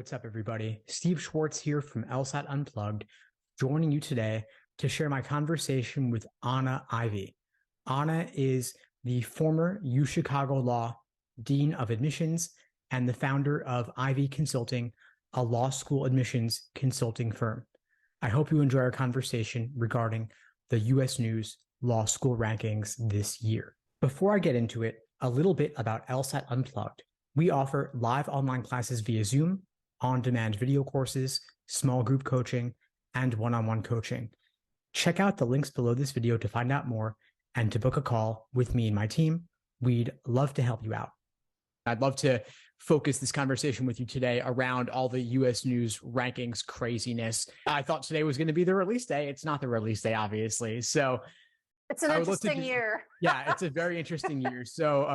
what's up, everybody? Steve Schwartz here from LSAT Unplugged, joining you today to share my conversation with Anna Ivy. Anna is the former UChicago Law Dean of Admissions and the founder of Ivy Consulting, a law school admissions consulting firm. I hope you enjoy our conversation regarding the U.S. News Law School rankings this year. Before I get into it, a little bit about LSAT Unplugged. We offer live online classes via Zoom, on-demand video courses, small group coaching, and one-on-one coaching. Check out the links below this video to find out more and to book a call with me and my team. We'd love to help you out. I'd love to focus this conversation with you today around all the U.S. News rankings craziness. I thought today was going to be the release day. It's not the release day, obviously. So it's an interesting year. Yeah, it's a very interesting year. So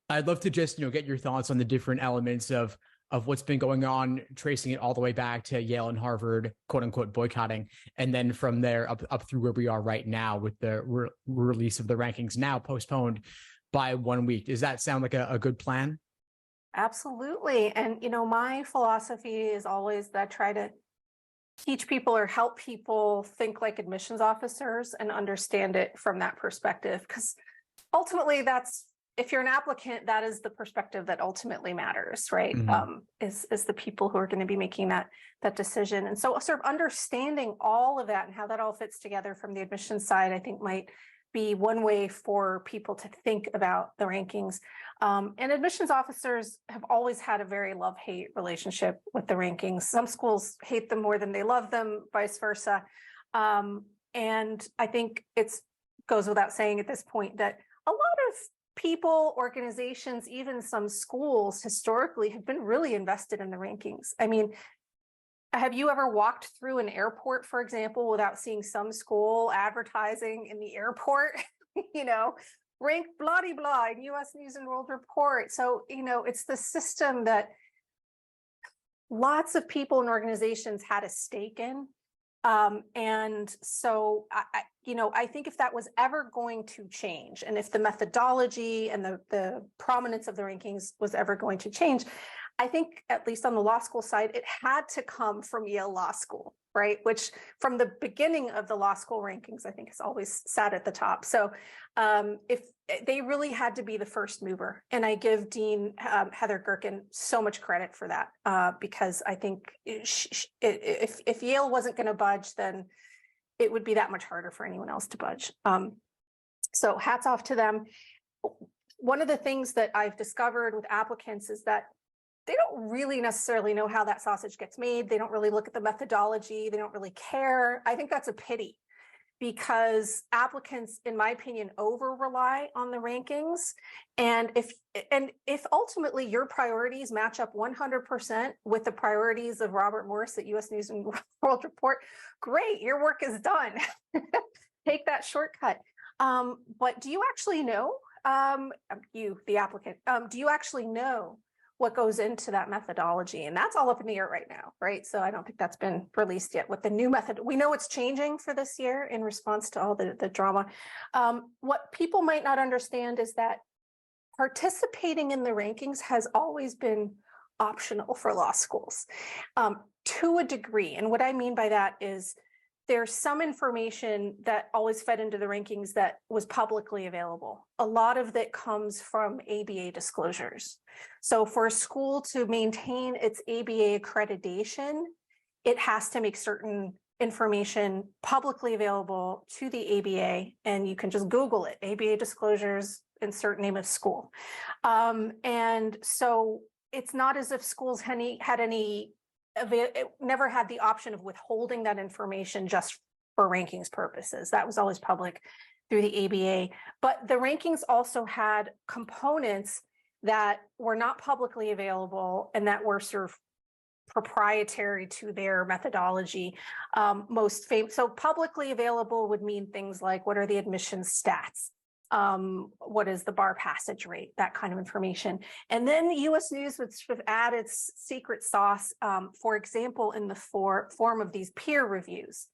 I'd love to just, get your thoughts on the different elements of what's been going on, tracing it all the way back to Yale and Harvard, quote unquote, boycotting. And then from there up through where we are right now with the release of the rankings now postponed by 1 week. Does that sound like a good plan? Absolutely. And, my philosophy is always that I try to teach people or help people think like admissions officers and understand it from that perspective. Because ultimately if you're an applicant, that is the perspective that ultimately matters, right? Mm-hmm. Is the people who are going to be making that decision. And so sort of understanding all of that and how that all fits together from the admissions side, I think might be one way for people to think about the rankings. And admissions officers have always had a very love-hate relationship with the rankings. Some schools hate them more than they love them, vice versa. And I think it goes without saying at this point that a lot of people, organizations, even some schools historically have been really invested in the rankings. I mean, have you ever walked through an airport, for example, without seeing some school advertising in the airport, ranked blah, blah, blah in U.S. News and World Report? So, it's the system that lots of people and organizations had a stake in. And so, I think if that was ever going to change, and if the methodology and the prominence of the rankings was ever going to change, I think, at least on the law school side, it had to come from Yale Law School, right? Which from the beginning of the law school rankings, I think has always sat at the top. So if they really had to be the first mover, and I give Dean Heather Gerken so much credit for that, because I think if Yale wasn't going to budge, then it would be that much harder for anyone else to budge. So hats off to them. One of the things that I've discovered with applicants is that they don't really necessarily know how that sausage gets made. They don't really look at the methodology. They don't really care. I think that's a pity, because applicants, in my opinion, over rely on the rankings. And if ultimately your priorities match up 100% with the priorities of Robert Morris at U.S. News and World Report, great, your work is done. Take that shortcut. But do you actually know, you, the applicant, do you actually know what goes into that methodology? And that's all up in the air right now, right? So I don't think that's been released yet with the new method. We know it's changing for this year in response to all the drama. What people might not understand is that participating in the rankings has always been optional for law schools, to a degree. And what I mean by that is there's some information that always fed into the rankings that was publicly available. A lot of that comes from ABA disclosures. So for a school to maintain its ABA accreditation, it has to make certain information publicly available to the ABA, and you can just Google it, ABA disclosures, insert name of school. And so it's not as if schools never had the option of withholding that information just for rankings purposes. That was always public through the ABA. But the rankings also had components that were not publicly available and that were sort of proprietary to their methodology. So publicly available would mean things like, what are the admissions stats? What is the bar passage rate, that kind of information. And then U.S. News would sort of add its secret sauce, for example, in the form of these peer reviews,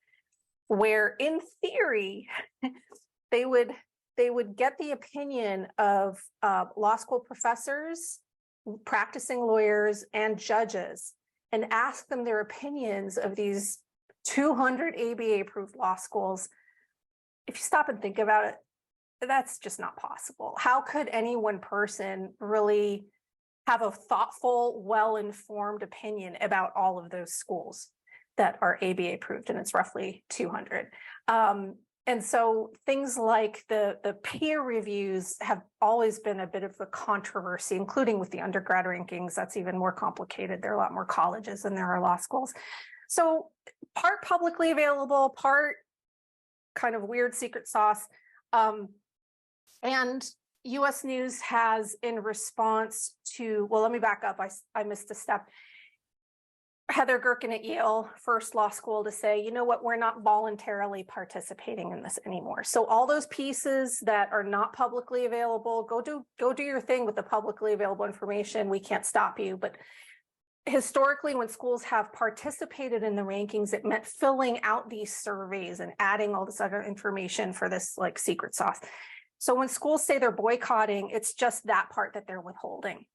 where in theory, they would get the opinion of law school professors, practicing lawyers, and judges and ask them their opinions of these 200 ABA approved law schools, if you stop and think about it, that's just not possible. How could any one person really have a thoughtful, well-informed opinion about all of those schools that are ABA approved? And it's roughly 200. And so things like the peer reviews have always been a bit of a controversy, including with the undergrad rankings. That's even more complicated. There are a lot more colleges than there are law schools. So part publicly available, part kind of weird secret sauce. And US News has, in response to, well, let me back up. I missed a step. Heather Gerken at Yale, first law school to say, you know what, we're not voluntarily participating in this anymore. So all those pieces that are not publicly available, go do your thing with the publicly available information. We can't stop you. But historically, when schools have participated in the rankings, it meant filling out these surveys and adding all this other information for this like secret sauce. So when schools say they're boycotting, it's just that part that they're withholding.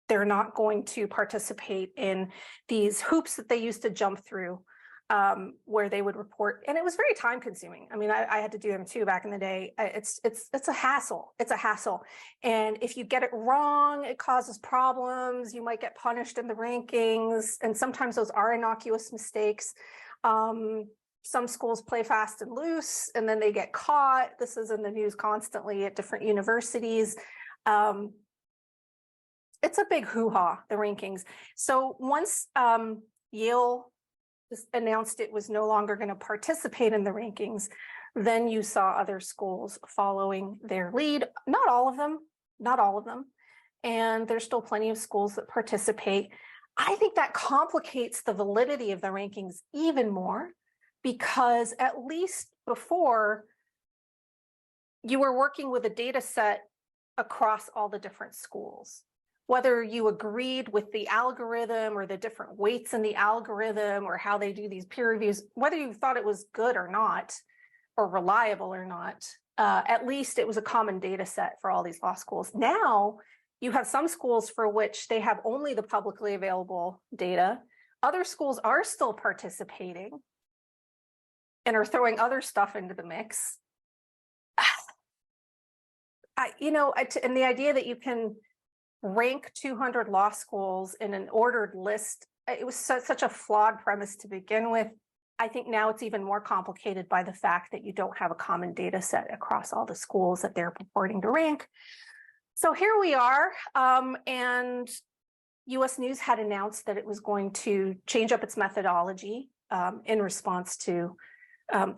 They're not going to participate in these hoops that they used to jump through, where they would report. And it was very time consuming. I mean, I had to do them too back in the day. It's a hassle. It's a hassle. And if you get it wrong, it causes problems. You might get punished in the rankings. And sometimes those are innocuous mistakes. Some schools play fast and loose, and then they get caught. This is in the news constantly at different universities. It's a big hoo-ha, the rankings. So once Yale just announced it was no longer going to participate in the rankings, then you saw other schools following their lead. Not all of them, not all of them. And there's still plenty of schools that participate. I think that complicates the validity of the rankings even more, because at least before, you were working with a data set across all the different schools. Whether you agreed with the algorithm or the different weights in the algorithm or how they do these peer reviews, whether you thought it was good or not, or reliable or not, at least it was a common data set for all these law schools. Now, you have some schools for which they have only the publicly available data. Other schools are still participating and are throwing other stuff into the mix. And the idea that you can rank 200 law schools in an ordered list, it was such a flawed premise to begin with. I think now it's even more complicated by the fact that you don't have a common data set across all the schools that they're purporting to rank. So here we are, and US News had announced that it was going to change up its methodology in response to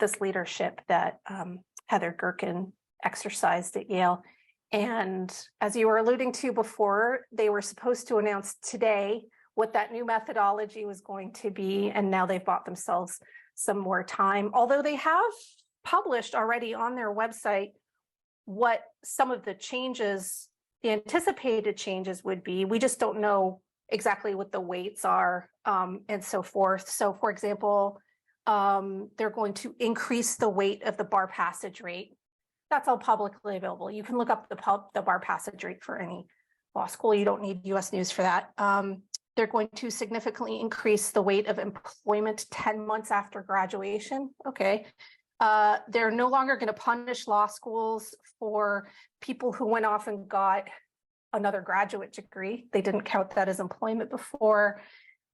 this leadership that Heather Gerken exercised at Yale. And as you were alluding to before, they were supposed to announce today what that new methodology was going to be, and now they've bought themselves some more time. Although they have published already on their website what some of the changes, the anticipated changes would be. We just don't know exactly what the weights are and so forth. So for example, they're going to increase the weight of the bar passage rate. That's all publicly available. You can look up the bar passage rate for any law school. You don't need US News for that. They're going to significantly increase the weight of employment 10 months after graduation. Okay. They're no longer going to punish law schools for people who went off and got another graduate degree. They didn't count that as employment before.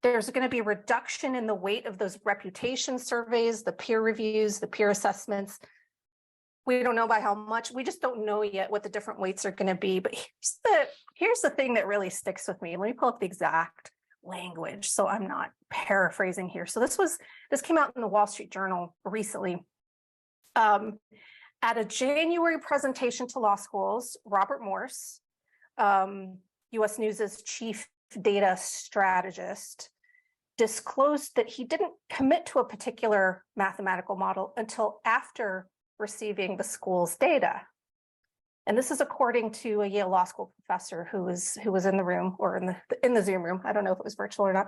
There's going to be a reduction in the weight of those reputation surveys, the peer reviews, the peer assessments. We don't know by how much. We just don't know yet what the different weights are going to be. But here's the thing that really sticks with me. Let me pull up the exact language so I'm not paraphrasing here. So this came out in the Wall Street Journal recently. At a January presentation to law schools, Robert Morse, US News's chief data strategist, disclosed that he didn't commit to a particular mathematical model until after receiving the school's data. And this is according to a Yale Law School professor who was in the room, or in the Zoom room. I don't know if it was virtual or not.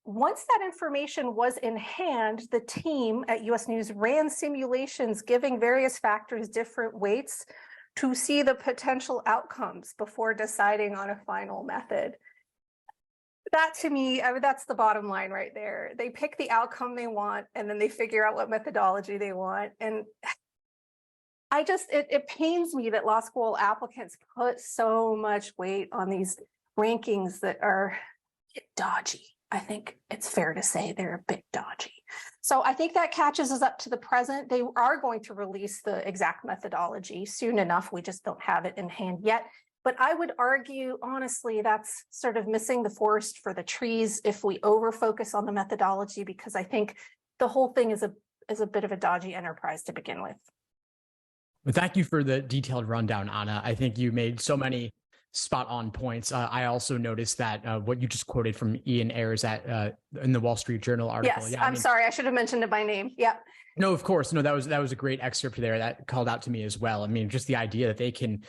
Once that information was in hand, the team at US News ran simulations giving various factors different weights to see the potential outcomes before deciding on a final method. That to me, I mean, that's the bottom line right there. They pick the outcome they want, and then they figure out what methodology they want. And it pains me that law school applicants put so much weight on these rankings that are dodgy. I think it's fair to say they're a bit dodgy. So I think that catches us up to the present. They are going to release the exact methodology soon enough. We just don't have it in hand yet. But I would argue, honestly, that's sort of missing the forest for the trees if we over focus on the methodology, because I think the whole thing is a bit of a dodgy enterprise to begin with. Well, thank you for the detailed rundown, Anna. I think you made so many spot on points. I also noticed that what you just quoted from Ian Ayres in the Wall Street Journal article. Yes, I'm sorry, I should have mentioned it by name. Yeah. No, of course. No, that was a great excerpt there that called out to me as well. I mean, just the idea that they can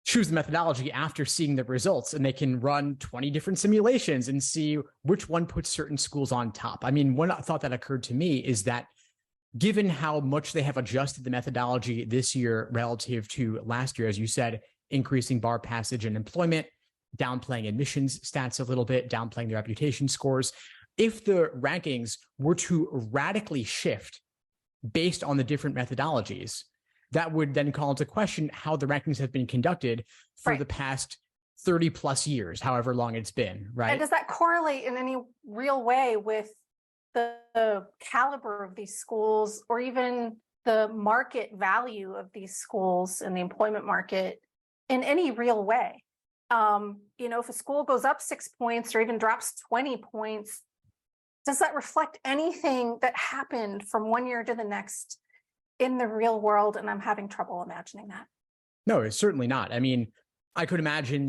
choose the methodology after seeing the results, and they can run 20 different simulations and see which one puts certain schools on top. I mean, one thought that occurred to me is that given how much they have adjusted the methodology this year relative to last year, as you said, increasing bar passage and employment, downplaying admissions stats a little bit, downplaying the reputation scores, if the rankings were to radically shift based on the different methodologies, that would then call into question how the rankings have been conducted for the past 30 plus years, however long it's been, right? And does that correlate in any real way with the caliber of these schools, or even the market value of these schools in the employment market in any real way? If a school goes up 6 points or even drops 20 points, does that reflect anything that happened from one year to the next in the real world? And I'm having trouble imagining that. No, it's certainly not. I mean, I could imagine,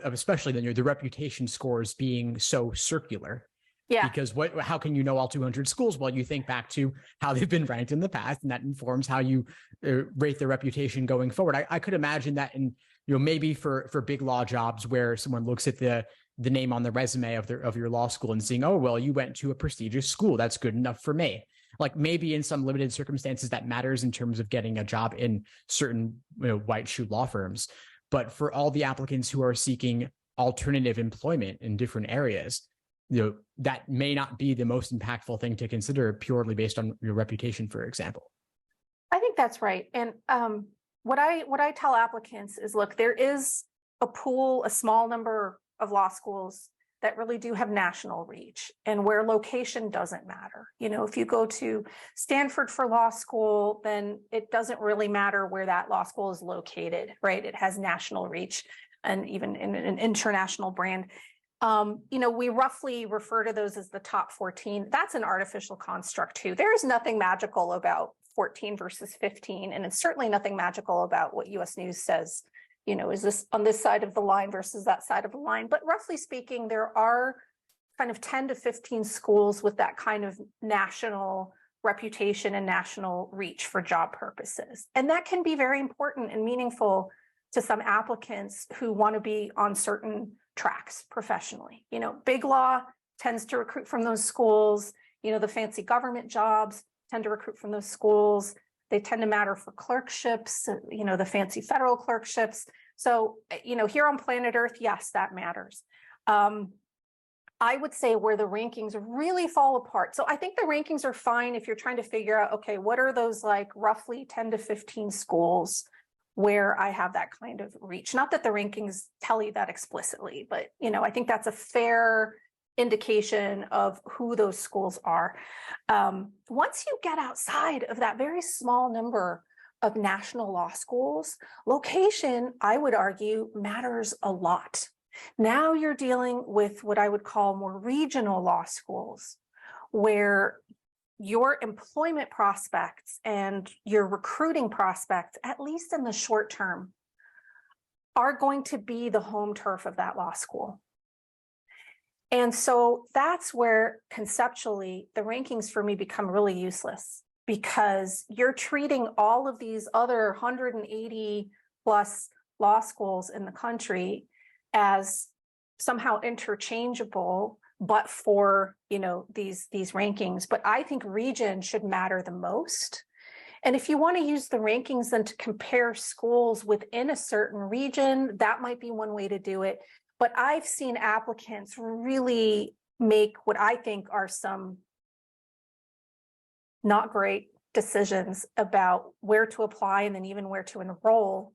especially the reputation scores being so circular. Yeah. Because how can you know all 200 schools? Well, you think back to how they've been ranked in the past, and that informs how you rate their reputation going forward. I could imagine that maybe for big law jobs where someone looks at the name on the resume of your law school and seeing, oh, well, you went to a prestigious school, that's good enough for me. Like maybe in some limited circumstances that matters in terms of getting a job in certain white shoe law firms. But for all the applicants who are seeking alternative employment in different areas, that may not be the most impactful thing to consider purely based on your reputation, for example. I think that's right. And what I tell applicants is, look, there is a small number of law schools that really do have national reach and where location doesn't matter. If you go to Stanford for law school, then it doesn't really matter where that law school is located, right? It has national reach and even in an international brand. We roughly refer to those as the top 14. That's an artificial construct too. There is nothing magical about 14 versus 15, and it's certainly nothing magical about what US News says, is this on this side of the line versus that side of the line. But roughly speaking, there are kind of 10 to 15 schools with that kind of national reputation and national reach for job purposes. And that can be very important and meaningful to some applicants who want to be on certain tracks professionally. Big law tends to recruit from those schools. The fancy government jobs tend to recruit from those schools. They tend to matter for clerkships, the fancy federal clerkships. So, here on planet Earth, yes, that matters. I would say where the rankings really fall apart. So I think the rankings are fine if you're trying to figure out, okay, what are those like roughly 10 to 15 schools where I have that kind of reach? Not that the rankings tell you that explicitly, but I think that's a fair indication of who those schools are. Once you get outside of that very small number of national law schools, location, I would argue, matters a lot. Now you're dealing with what I would call more regional law schools, where your employment prospects and your recruiting prospects, at least in the short term, are going to be the home turf of that law school. And so that's where conceptually the rankings for me become really useless, because you're treating all of these other 180 plus law schools in the country as somehow interchangeable, but for these rankings. But I think region should matter the most. And if you want to use the rankings then to compare schools within a certain region, that might be one way to do it. But I've seen applicants really make what I think are some not great decisions about where to apply and then even where to enroll,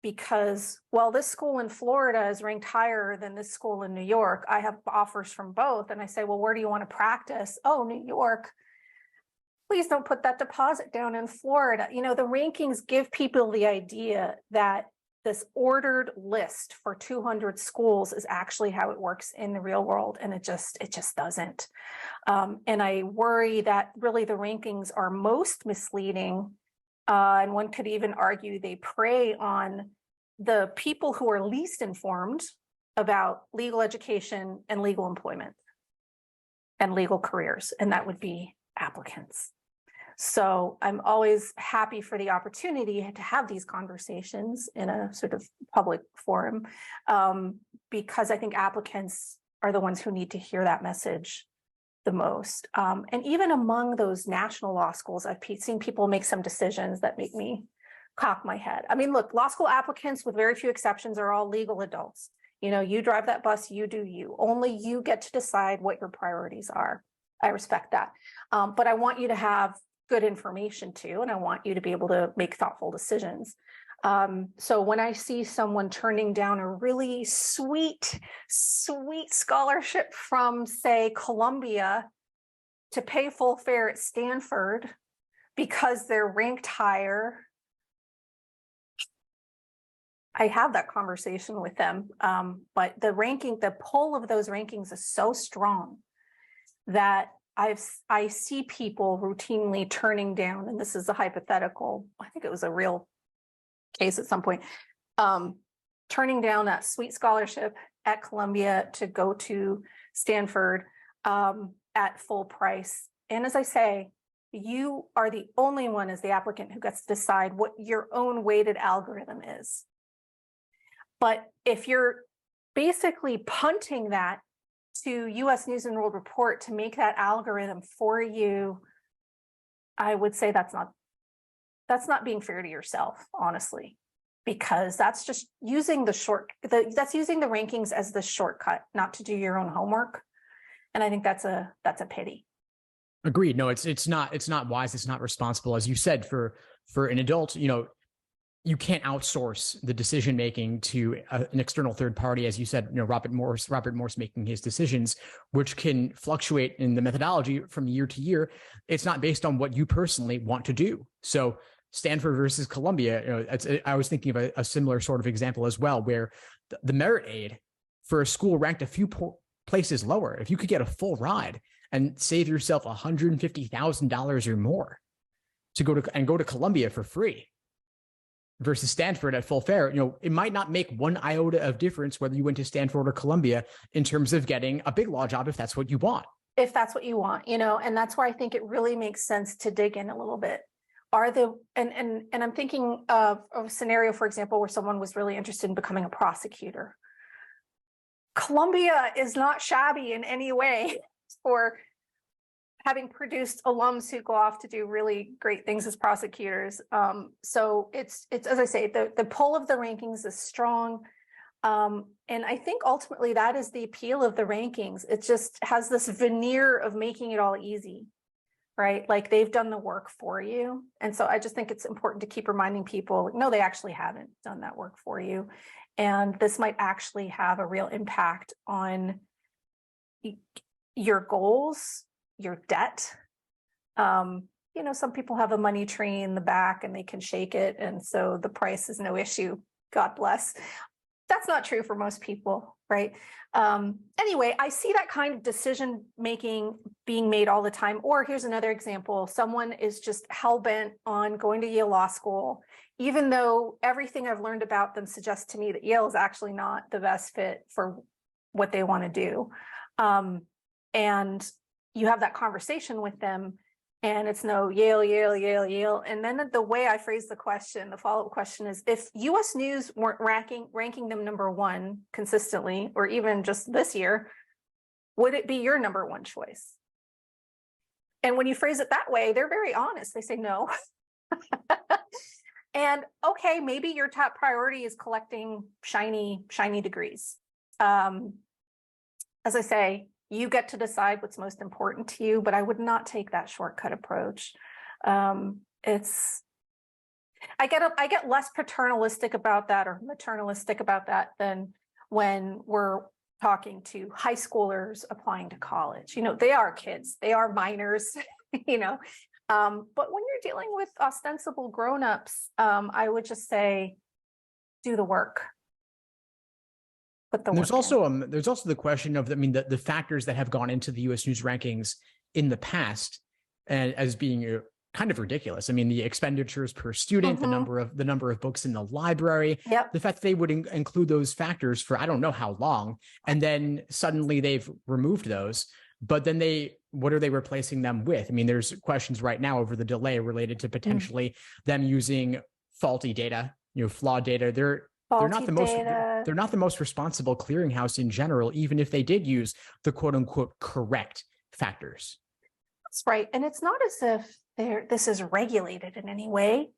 because, well, this school in Florida is ranked higher than this school in New York. I have offers from both. And I say, well, where do you want to practice? Oh, New York. Please don't put that deposit down in Florida. You know, the rankings give people the idea that this ordered list for 200 schools is actually how it works in the real world. And it just doesn't. And I worry that really the rankings are most misleading. And one could even argue they prey on the people who are least informed about legal education and legal employment and legal careers, and that would be applicants. So I'm always happy for the opportunity to have these conversations in a sort of public forum, because I think applicants are the ones who need to hear that message the most. And even among those national law schools, I've seen people make some decisions that make me cock my head. I mean, look, law school applicants, with very few exceptions, are all legal adults. You know, you drive that bus, you do you. Only you get to decide what your priorities are. I respect that. But I want you to have good information too, and I want you to be able to make thoughtful decisions. So when I see someone turning down a really sweet scholarship from, say, Columbia to pay full fare at Stanford because they're ranked higher, I have that conversation with them. But the pull of those rankings is so strong that I see people routinely turning down, and this is a hypothetical, I think it was a real case at some point, turning down that sweet scholarship at Columbia to go to Stanford at full price. And as I say, you are the only one as the applicant who gets to decide what your own weighted algorithm is. But if you're basically punting that to US News and World Report to make that algorithm for you, I would say that's not being fair to yourself, honestly, because that's just using that's using the rankings as the shortcut, not to do your own homework. And I think that's a pity. Agreed. No, it's not wise. It's not responsible. As you said, for an adult, you know, you can't outsource the decision making to an external third party. As you said, you know, Robert Morse making his decisions, which can fluctuate in the methodology from year to year. It's not based on what you personally want to do. So Stanford versus Columbia, you know, I was thinking of a similar sort of example as well, where the merit aid for a school ranked a few places lower, if you could get a full ride and save yourself $150,000 or more to go to Columbia for free versus Stanford at full fare, you know, it might not make one iota of difference whether you went to Stanford or Columbia in terms of getting a big law job if that's what you want. If that's what you want, you know, and that's where I think it really makes sense to dig in a little bit. And I'm thinking of a scenario, for example, where someone was really interested in becoming a prosecutor. Columbia is not shabby in any way for having produced alums who go off to do really great things as prosecutors. So it's as I say, the pull of the rankings is strong. And I think ultimately that is the appeal of the rankings. It just has this veneer of making it all easy, right? Like they've done the work for you. And so I just think it's important to keep reminding people, no, they actually haven't done that work for you. And this might actually have a real impact on your goals, your debt. You know, some people have a money tree in the back and they can shake it. And so the price is no issue. God bless. That's not true for most people, right? Anyway, I see that kind of decision making being made all the time. Or here's another example. Someone is just hell-bent on going to Yale Law School, even though everything I've learned about them suggests to me that Yale is actually not the best fit for what they want to do. And you have that conversation with them and it's no Yale, Yale, Yale, Yale. And then the way I phrase the question, the follow-up question is, if US News weren't ranking them number one consistently, or even just this year, would it be your number one choice? And when you phrase it that way, they're very honest. They say no. And okay, maybe your top priority is collecting shiny degrees. As I say, you get to decide what's most important to you, but I would not take that shortcut approach. I get less paternalistic about that or maternalistic about that than when we're talking to high schoolers applying to college. They are kids, they are minors, but when you're dealing with ostensible grownups, I would just say, do the work. But there's also the question of, the factors that have gone into the U.S. News rankings in the past, and as being kind of ridiculous. The expenditures per student, the number of books in the library, the fact that they would include those factors for I don't know how long, and then suddenly they've removed those. But then what are they replacing them with? There's questions right now over the delay related to potentially them using faulty data, flawed data. They're not the most responsible clearinghouse in general, even if they did use the quote unquote correct factors. That's right. And it's not as if this is regulated in any way.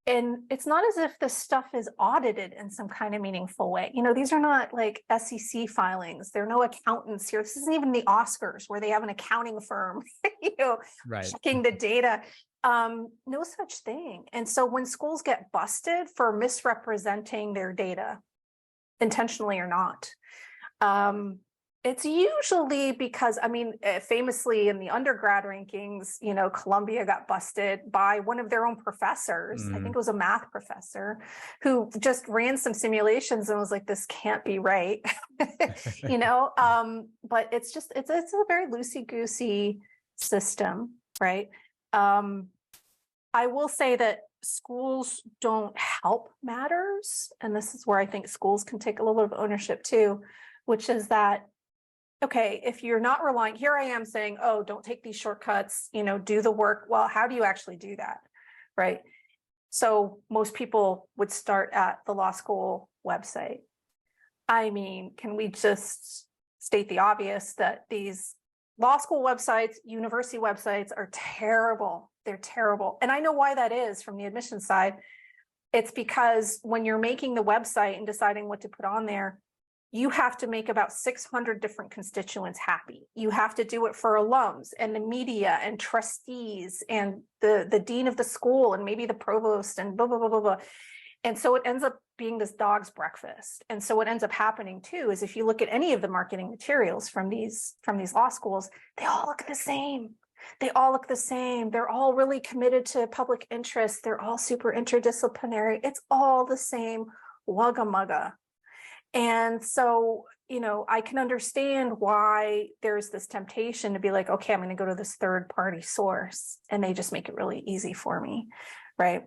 And it's not as if this stuff is audited in some kind of meaningful way. These are not like SEC filings. There are no accountants here. This isn't even the Oscars where they have an accounting firm, checking the data. No such thing. And so when schools get busted for misrepresenting their data, intentionally or not, it's usually because, famously in the undergrad rankings, Columbia got busted by one of their own professors. I think it was a math professor who just ran some simulations and was like, this can't be right. But it's a very loosey-goosey system, right? I will say that schools don't help matters. And this is where I think schools can take a little bit of ownership too, which is that, okay, if you're not relying, here I am saying, oh, don't take these shortcuts, do the work. Well, how do you actually do that? Right. So most people would start at the law school website. Can we just state the obvious that these law school websites, university websites are terrible. They're terrible. And I know why that is from the admissions side. It's because when you're making the website and deciding what to put on there, you have to make about 600 different constituents happy. You have to do it for alums and the media and trustees and the dean of the school and maybe the provost and blah, blah, blah, blah, blah. And so it ends up being this dog's breakfast. And so what ends up happening too is if you look at any of the marketing materials from these law schools, they all look the same. They all look the same. They're all really committed to public interest. They're all super interdisciplinary. It's all the same wugga mugga. And so, I can understand why there's this temptation to be like, okay, I'm going to go to this third party source, and they just make it really easy for me, right?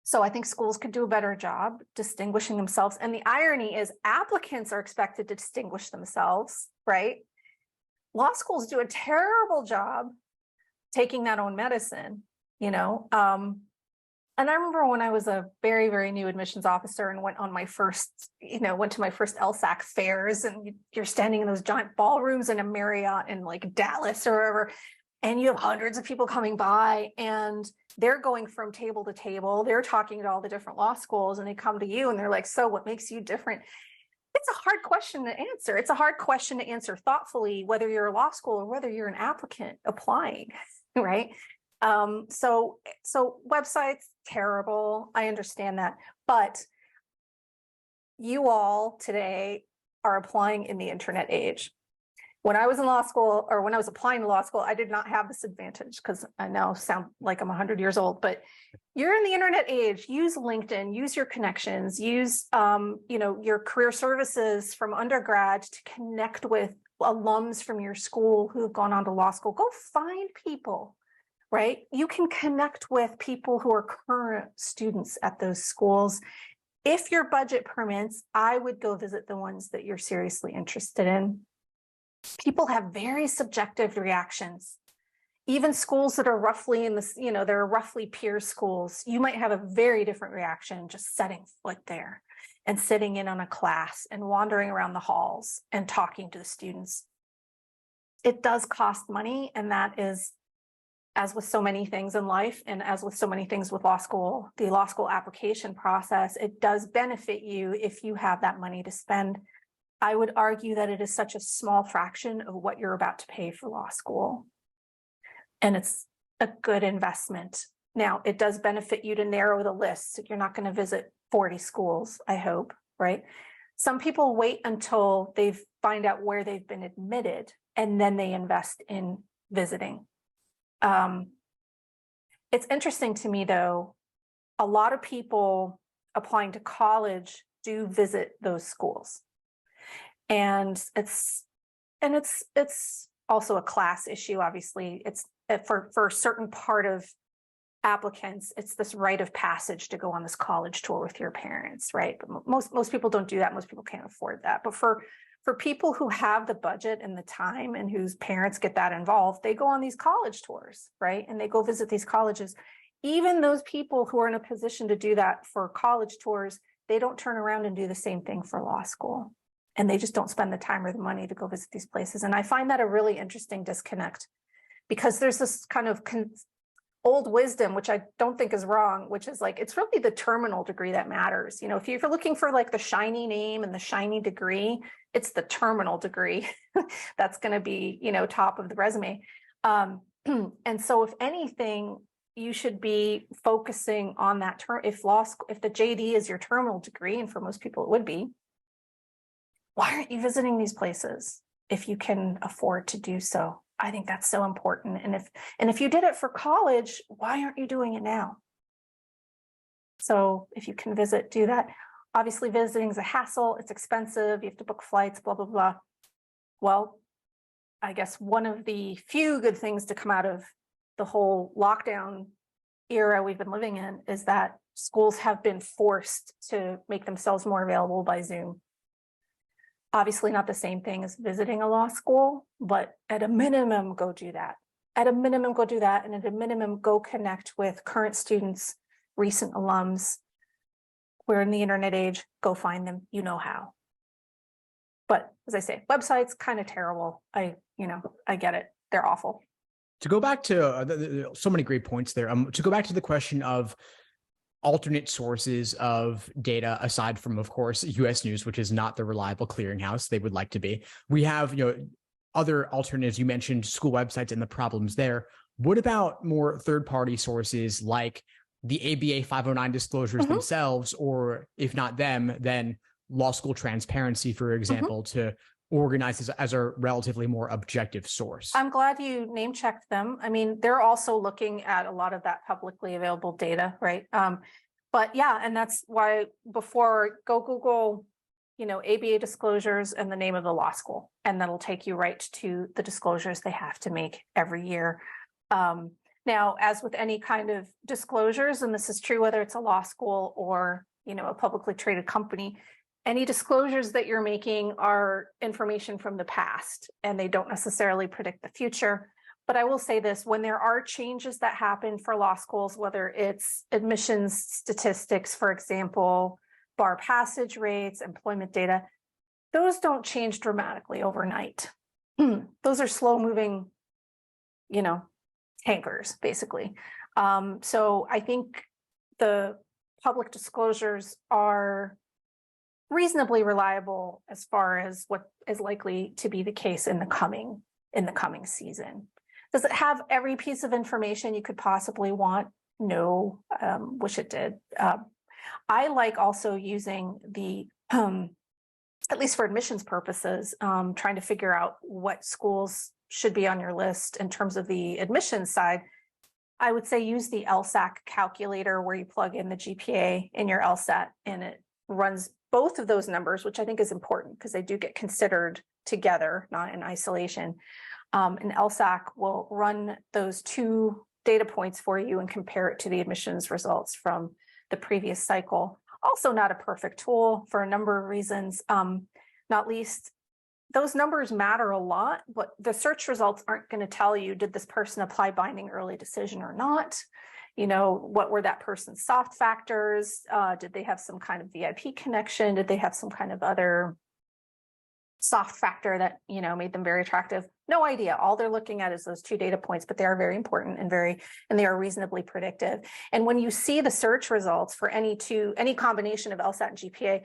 So I think schools could do a better job distinguishing themselves. And the irony is applicants are expected to distinguish themselves, right? Law schools do a terrible job taking that own medicine, and I remember when I was a very, very new admissions officer and went to my first LSAC fairs, and you're standing in those giant ballrooms in a Marriott in like Dallas or wherever, and you have hundreds of people coming by and they're going from table to table. They're talking to all the different law schools and they come to you and they're like, so what makes you different? It's a hard question to answer. It's a hard question to answer thoughtfully, whether you're a law school or whether you're an applicant applying, right? So websites, terrible. I understand that. But you all today are applying in the internet age. When I was in law school, or when I was applying to law school, I did not have this advantage because I now sound like I'm 100 years old, but you're in the internet age. Use LinkedIn, use your connections, use your career services from undergrad to connect with alums from your school who have gone on to law school. Go find people, right? You can connect with people who are current students at those schools. If your budget permits, I would go visit the ones that you're seriously interested in. People have very subjective reactions. Even schools that are roughly they're roughly peer schools, you might have a very different reaction just setting foot there and sitting in on a class and wandering around the halls and talking to the students. It does cost money, and that is as with so many things in life, and as with so many things with law school, the law school application process, it does benefit you if you have that money to spend. I would argue that it is such a small fraction of what you're about to pay for law school. And it's a good investment. Now, it does benefit you to narrow the list. You're not going to visit 40 schools, I hope, right? Some people wait until they find out where they've been admitted, and then they invest in visiting. It's interesting to me, though, a lot of people applying to college do visit those schools. And it's also a class issue, obviously. It's for a certain part of applicants, it's this rite of passage to go on this college tour with your parents, right? But most people don't do that. Most people can't afford that. But for people who have the budget and the time and whose parents get that involved, they go on these college tours, right? And they go visit these colleges. Even those people who are in a position to do that for college tours, they don't turn around and do the same thing for law school. And they just don't spend the time or the money to go visit these places. And I find that a really interesting disconnect, because there's this kind of old wisdom, which I don't think is wrong, which is like, it's really the terminal degree that matters. You know, if you're looking for like the shiny name and the shiny degree, it's the terminal degree that's going to be, you know, top of the resume. And so if anything, you should be focusing on that term. If the JD is your terminal degree, and for most people it would be, why aren't you visiting these places if you can afford to do so? I think that's so important. And if you did it for college, why aren't you doing it now? So if you can visit, do that. Obviously, visiting is a hassle. It's expensive. You have to book flights, blah, blah, blah. Well, I guess one of the few good things to come out of the whole lockdown era we've been living in is that schools have been forced to make themselves more available by Zoom. Obviously not the same thing as visiting a law school, but at a minimum, go do that. At a minimum, go do that. And at a minimum, go connect with current students, recent alums. We're in the internet age, go find them, you know how. But as I say, websites, kind of terrible. I get it. They're awful. To go back to so many great points there. To go back to the question of alternate sources of data, aside from, of course, US News, which is not the reliable clearinghouse they would like to be. We have, other alternatives. You mentioned school websites and the problems there. What about more third-party sources like the ABA 509 disclosures themselves, or if not them, then Law School Transparency, for example, to organize this as a relatively more objective source? I'm glad you name checked them. I mean, they're also looking at a lot of that publicly available data, right? But yeah, and that's why before, go Google, ABA disclosures and the name of the law school, and that'll take you right to the disclosures they have to make every year. Now, as with any kind of disclosures, and this is true whether it's a law school or, a publicly traded company, any disclosures that you're making are information from the past, and they don't necessarily predict the future. But I will say this, when there are changes that happen for law schools, whether it's admissions statistics, for example, bar passage rates, employment data, those don't change dramatically overnight. Those are slow moving, tankers, basically. So I think the public disclosures are reasonably reliable as far as what is likely to be the case in the coming season. Does it have every piece of information you could possibly want? No, wish it did. I like also using the, at least for admissions purposes, trying to figure out what schools should be on your list in terms of the admissions side. I would say use the LSAC calculator where you plug in the GPA in your LSAT, and it runs both of those numbers, which I think is important because they do get considered together, not in isolation. And LSAC will run those two data points for you and compare it to the admissions results from the previous cycle. Also not a perfect tool for a number of reasons, not least those numbers matter a lot, but the search results aren't going to tell you, did this person apply binding early decision or not? What were that person's soft factors? Did they have some kind of VIP connection? Did they have some kind of other soft factor that, made them very attractive? No idea. All they're looking at is those 2 data points, but they are very important and they are reasonably predictive. And when you see the search results for any combination of LSAT and GPA,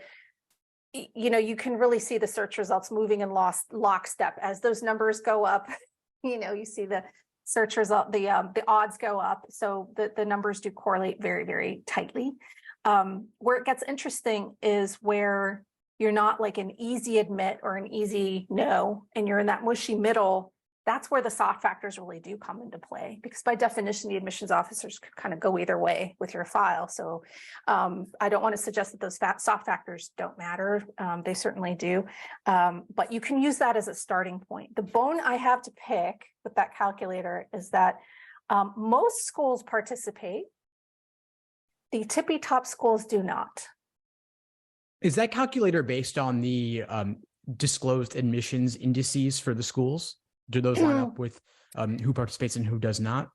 you can really see the search results moving in lockstep as those numbers go up. You see the search result, the odds go up. So the numbers do correlate very, very tightly. Where it gets interesting is where you're not like an easy admit or an easy no, and you're in that mushy middle. That's where the soft factors really do come into play, because by definition, the admissions officers could kind of go either way with your file. So I don't want to suggest that those soft factors don't matter. They certainly do. But you can use that as a starting point. The bone I have to pick with that calculator is that most schools participate. The tippy top schools do not. Is that calculator based on the disclosed admissions indices for the schools? Do those line up with who participates and who does not?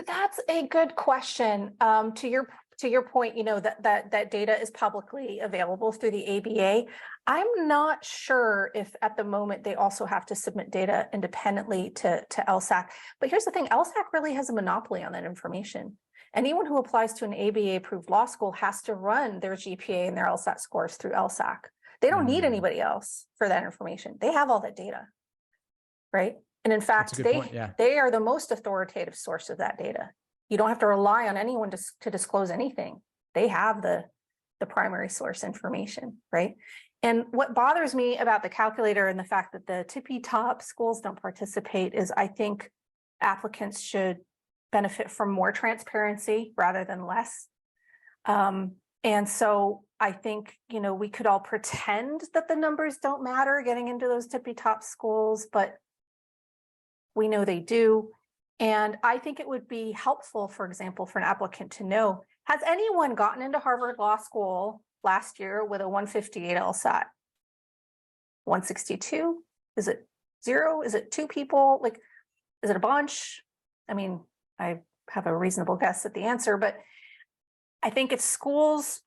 That's a good question. To your point, that data is publicly available through the ABA. I'm not sure if at the moment they also have to submit data independently to LSAC. But here's the thing, LSAC really has a monopoly on that information. Anyone who applies to an ABA-approved law school has to run their GPA and their LSAT scores through LSAC. They don't need anybody else for that information. They have all that data, right? And in fact, they are the most authoritative source of that data. You don't have to rely on anyone to disclose anything. They have the primary source information, right? And what bothers me about the calculator and the fact that the tippy top schools don't participate is I think applicants should benefit from more transparency rather than less. And so I think, we could all pretend that the numbers don't matter getting into those tippy top schools, but we know they do. And I think it would be helpful, for example, for an applicant to know, has anyone gotten into Harvard Law School last year with a 158 LSAT? 162? Is it 0? Is it 2 people? Like, is it a bunch? I mean, I have a reasonable guess at the answer, but I think if schools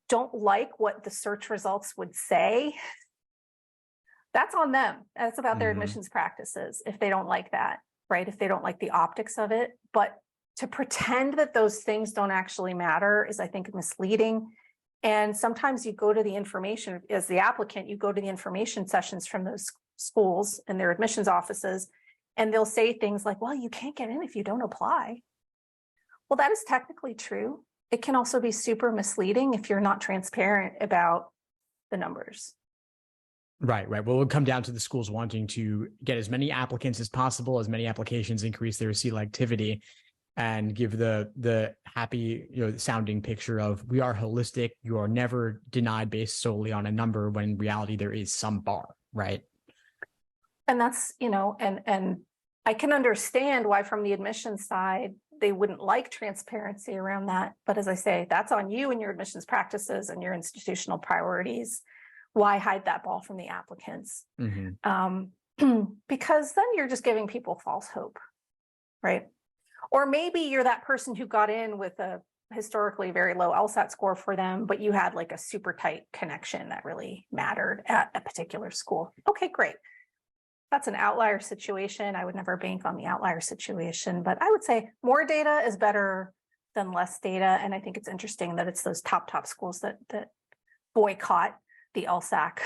don't like what the search results would say, that's on them. That's about their admissions practices if they don't like that, right? If they don't like the optics of it. But to pretend that those things don't actually matter is, I think, misleading. And sometimes you go to the information, as the applicant, you go to the information sessions from those schools and their admissions offices, and they'll say things like, well, you can't get in if you don't apply. Well, that is technically true. It can also be super misleading if you're not transparent about the numbers. Right. Well, it would come down to the schools wanting to get as many applicants as possible, as many applications, increase their selectivity, and give the happy, sounding picture of we are holistic. You are never denied based solely on a number, when in reality there is some bar, right? And that's, and I can understand why from the admissions side, they wouldn't like transparency around that. But as I say, that's on you and your admissions practices and your institutional priorities. Why hide that ball from the applicants? Because then you're just giving people false hope, right? Or maybe you're that person who got in with a historically very low LSAT score for them, but you had like a super tight connection that really mattered at a particular school. Okay, great. That's an outlier situation. I would never bank on the outlier situation, but I would say more data is better than less data. And I think it's interesting that it's those top schools that boycott the LSAC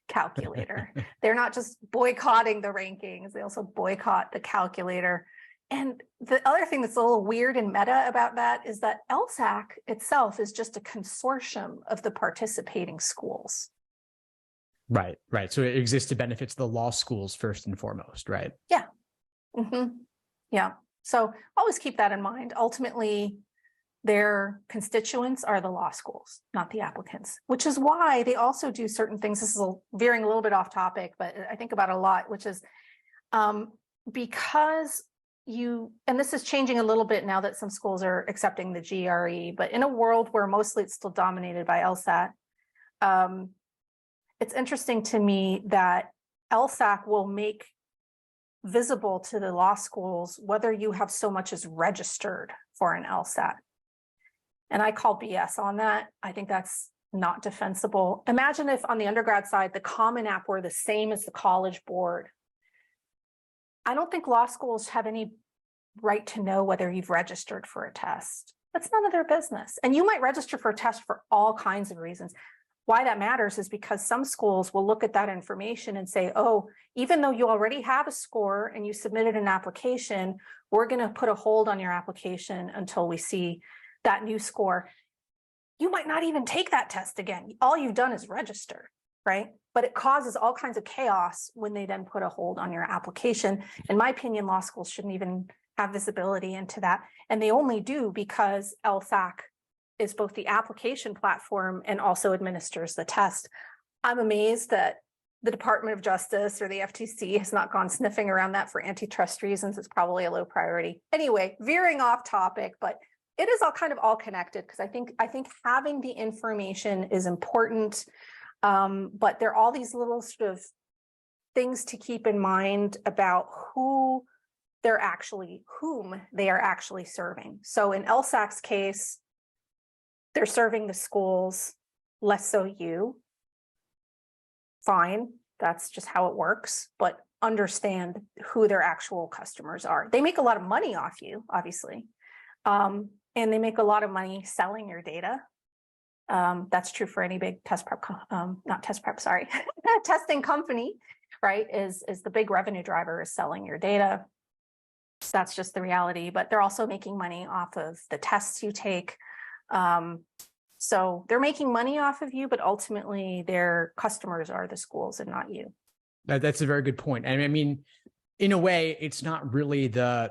calculator. They're not just boycotting the rankings, they also boycott the calculator. And the other thing that's a little weird and meta about that is that LSAC itself is just a consortium of the participating schools. Right. So it exists to benefit the law schools first and foremost, right? Yeah. Yeah. So always keep that in mind. Ultimately, their constituents are the law schools, not the applicants, which is why they also do certain things. This is veering a little bit off topic, but I think about it a lot, which is because and this is changing a little bit now that some schools are accepting the GRE, but in a world where mostly it's still dominated by LSAT, it's interesting to me that LSAC will make visible to the law schools whether you have so much as registered for an LSAT. And I call BS on that. I think that's not defensible. Imagine if on the undergrad side, the Common App were the same as the College Board. I don't think law schools have any right to know whether you've registered for a test. That's none of their business. And you might register for a test for all kinds of reasons. Why that matters is because some schools will look at that information and say, oh, even though you already have a score and you submitted an application, we're going to put a hold on your application until we see that new score. You might not even take that test again. All you've done is register, right? But it causes all kinds of chaos when they then put a hold on your application. In my opinion, law schools shouldn't even have visibility into that. And they only do because LSAC is both the application platform and also administers the test. I'm amazed that the Department of Justice or the FTC has not gone sniffing around that for antitrust reasons. It's probably a low priority. Anyway, veering off topic, but it is all kind of all connected because I think having the information is important. But there are all these little sort of things to keep in mind about whom they are actually serving. So in LSAC's case, they're serving the schools, less so you. Fine, that's just how it works, but understand who their actual customers are. They make a lot of money off you, obviously, and they make a lot of money selling your data. That's true for any big testing company, right? Is the big revenue driver is selling your data. That's just the reality, but they're also making money off of the tests you take. So they're making money off of you, but ultimately their customers are the schools and not you. That's a very good point. And I mean, in a way, it's not really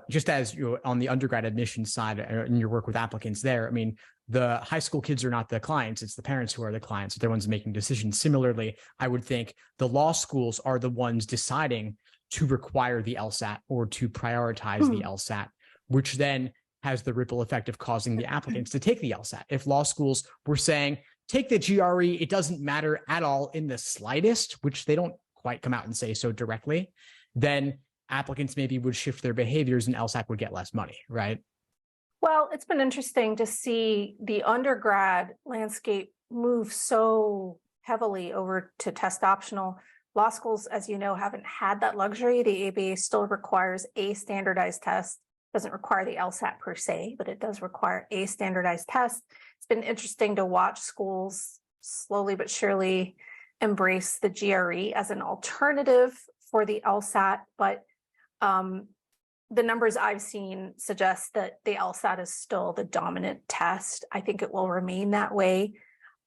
just as you on the undergrad admission side in your work with applicants there. I mean, the high school kids are not the clients. It's the parents who are the clients. They're the ones making decisions. Similarly, I would think the law schools are the ones deciding to require the LSAT or to prioritize the LSAT, which then has the ripple effect of causing the applicants to take the LSAT. If law schools were saying, take the GRE, it doesn't matter at all in the slightest, which they don't quite come out and say so directly, then applicants maybe would shift their behaviors and LSAC would get less money, right? Well, it's been interesting to see the undergrad landscape move so heavily over to test optional. Law schools, as you know, haven't had that luxury. The ABA still requires a standardized test. Doesn't require the LSAT per se, but it does require a standardized test. It's been interesting to watch schools slowly but surely embrace the GRE as an alternative for the LSAT, but the numbers I've seen suggest that the LSAT is still the dominant test. I think it will remain that way.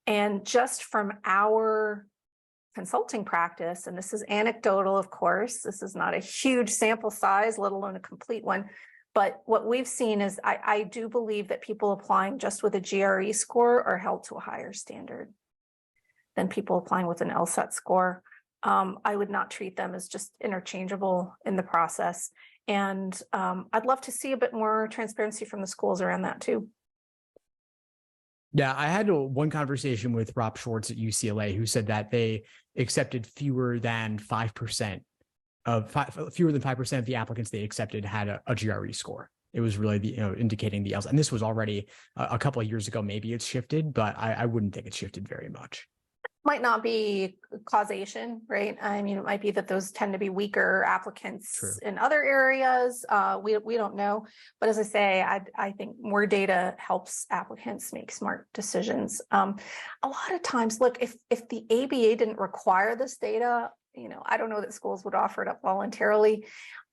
And just from our consulting practice, and this is anecdotal, of course, this is not a huge sample size, let alone a complete one, but what we've seen is I do believe that people applying just with a GRE score are held to a higher standard than people applying with an LSAT score. I would not treat them as just interchangeable in the process. And I'd love to see a bit more transparency from the schools around that too. Yeah, I had one conversation with Rob Schwartz at UCLA who said that they accepted fewer than 5% of the applicants they accepted had a GRE score. It was really indicating the LSAT. And this was already a couple of years ago. Maybe it's shifted, but I wouldn't think it's shifted very much. Might not be causation, right? I mean, it might be that those tend to be weaker applicants True. in other areas. We don't know. But as I say, I think more data helps applicants make smart decisions. A lot of times, look, if the ABA didn't require this data, I don't know that schools would offer it up voluntarily.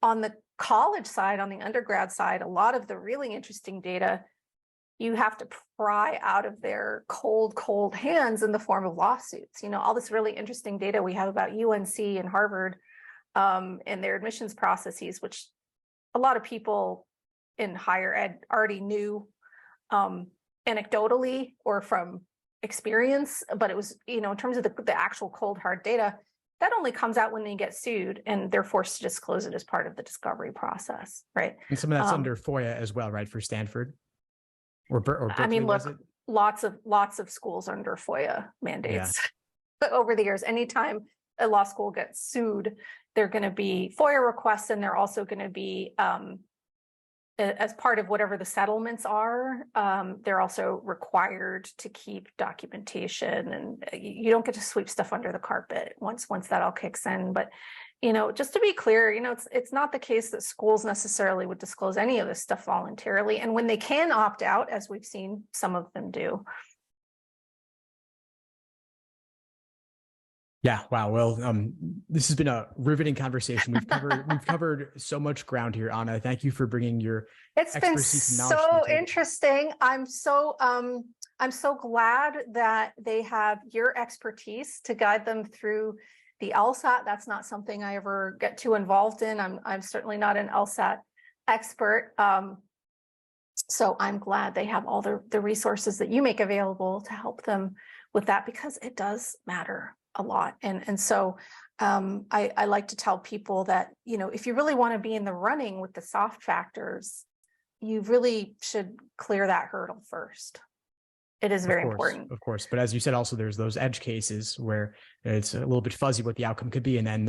On the college side, on the undergrad side, a lot of the really interesting data you have to pry out of their cold hands in the form of lawsuits. All this really interesting data we have about UNC and Harvard and their admissions processes, which a lot of people in higher ed already knew anecdotally or from experience, but it was, in terms of the actual cold hard data, that only comes out when they get sued and they're forced to disclose it as part of the discovery process, right? And some of that's under FOIA as well, right, for Stanford? Or Berkeley, I mean, look, lots of schools under FOIA mandates over the years. Anytime a law school gets sued, they're going to be FOIA requests, and they're also going to be, as part of whatever the settlements are, they're also required to keep documentation, and you don't get to sweep stuff under the carpet once that all kicks in. But just to be clear, it's not the case that schools necessarily would disclose any of this stuff voluntarily. And when they can opt out, as we've seen some of them do. Yeah. Wow. Well, this has been a riveting conversation. We've covered so much ground here, Anna. Thank you for bringing your It's been so interesting. I'm so glad that they have your expertise to guide them through the LSAT. That's not something I ever get too involved in. I'm certainly not an LSAT expert. So I'm glad they have all the resources that you make available to help them with that, because it does matter a lot. And so I like to tell people that, if you really want to be in the running with the soft factors, you really should clear that hurdle first. It is very important. Of course. But as you said, also, there's those edge cases where it's a little bit fuzzy what the outcome could be. And then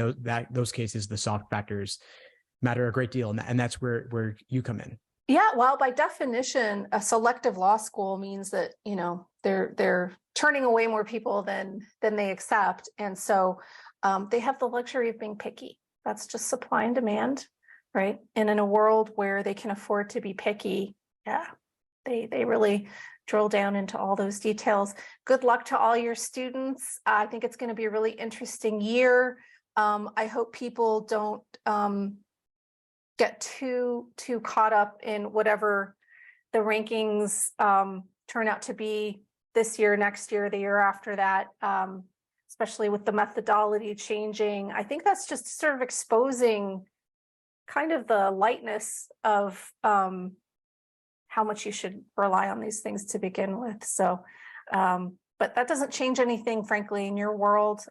those cases, the soft factors matter a great deal. And that's where you come in. Yeah, well, by definition, a selective law school means that, they're turning away more people than they accept. And so they have the luxury of being picky. That's just supply and demand, right? And in a world where they can afford to be picky, yeah, they really drill down into all those details. Good luck to all your students. I think it's going to be a really interesting year. I hope people don't get too caught up in whatever the rankings turn out to be this year, next year, the year after that, especially with the methodology changing. I think that's just sort of exposing kind of the lightness of how much you should rely on these things to begin with. So, but that doesn't change anything, frankly, in your world.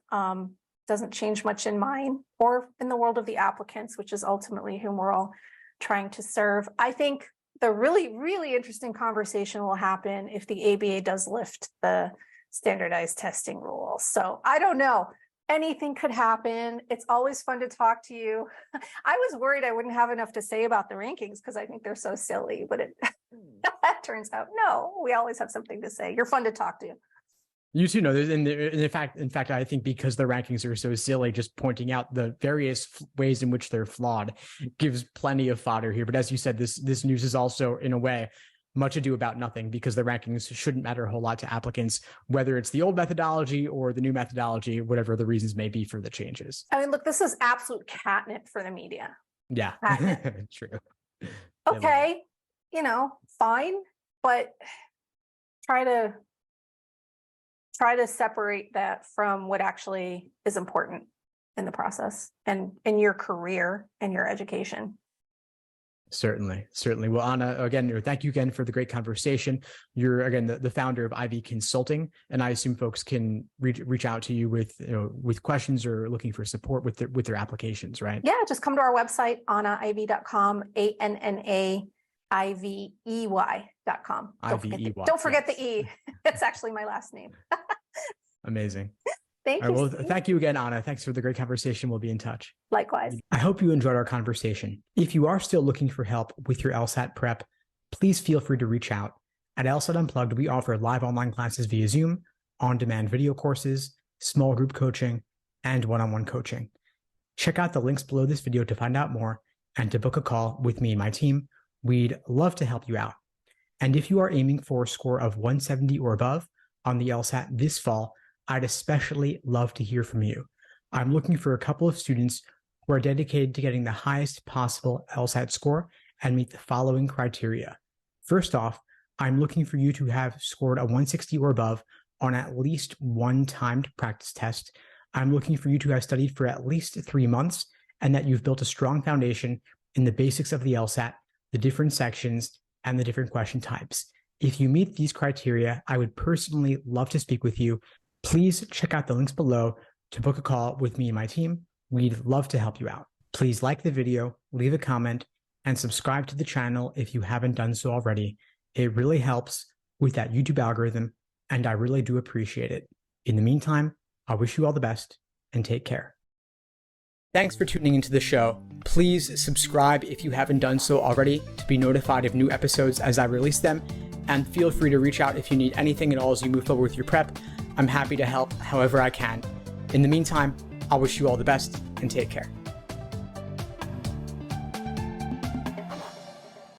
Doesn't change much in mine or in the world of the applicants, which is ultimately whom we're all trying to serve. I think the really, really interesting conversation will happen if the ABA does lift the standardized testing rules. So I don't know. Anything could happen. It's always fun to talk to you. I was worried I wouldn't have enough to say about the rankings because I think they're so silly, but it turns out, no, we always have something to say. You're fun to talk to. You too know, in fact, I think because the rankings are so silly, just pointing out the various ways in which they're flawed gives plenty of fodder here. But as you said, this news is also, in a way, much ado about nothing, because the rankings shouldn't matter a whole lot to applicants, whether it's the old methodology or the new methodology, whatever the reasons may be for the changes. I mean, look, this is absolute catnip for the media. Yeah, true. Okay, fine, but try to separate that from what actually is important in the process and in your career and your education. Certainly. Well, Anna, again, thank you again for the great conversation. You're, again, the founder of Ivy Consulting, and I assume folks can reach out to you with questions or looking for support with their applications, right? Yeah, just come to our website, AnnaIvey.com, ANNAIVEY.com. Don't forget the E. It's actually my last name. Amazing. Thank you. Well, thank you again, Anna. Thanks for the great conversation. We'll be in touch. Likewise. I hope you enjoyed our conversation. If you are still looking for help with your LSAT prep, please feel free to reach out. At LSAT Unplugged, we offer live online classes via Zoom, on-demand video courses, small group coaching, and one-on-one coaching. Check out the links below this video to find out more and to book a call with me and my team. We'd love to help you out. And if you are aiming for a score of 170 or above on the LSAT this fall, I'd especially love to hear from you. I'm looking for a couple of students who are dedicated to getting the highest possible LSAT score and meet the following criteria. First off, I'm looking for you to have scored a 160 or above on at least one timed practice test. I'm looking for you to have studied for at least 3 months and that you've built a strong foundation in the basics of the LSAT, the different sections, and the different question types. If you meet these criteria, I would personally love to speak with you. Please check out the links below to book a call with me and my team. We'd love to help you out. Please like the video, leave a comment, and subscribe to the channel if you haven't done so already. It really helps with that YouTube algorithm, and I really do appreciate it. In the meantime, I wish you all the best and take care. Thanks for tuning into the show. Please subscribe if you haven't done so already to be notified of new episodes as I release them, and feel free to reach out if you need anything at all as you move forward with your prep. I'm happy to help however I can. In the meantime, I'll wish you all the best and take care.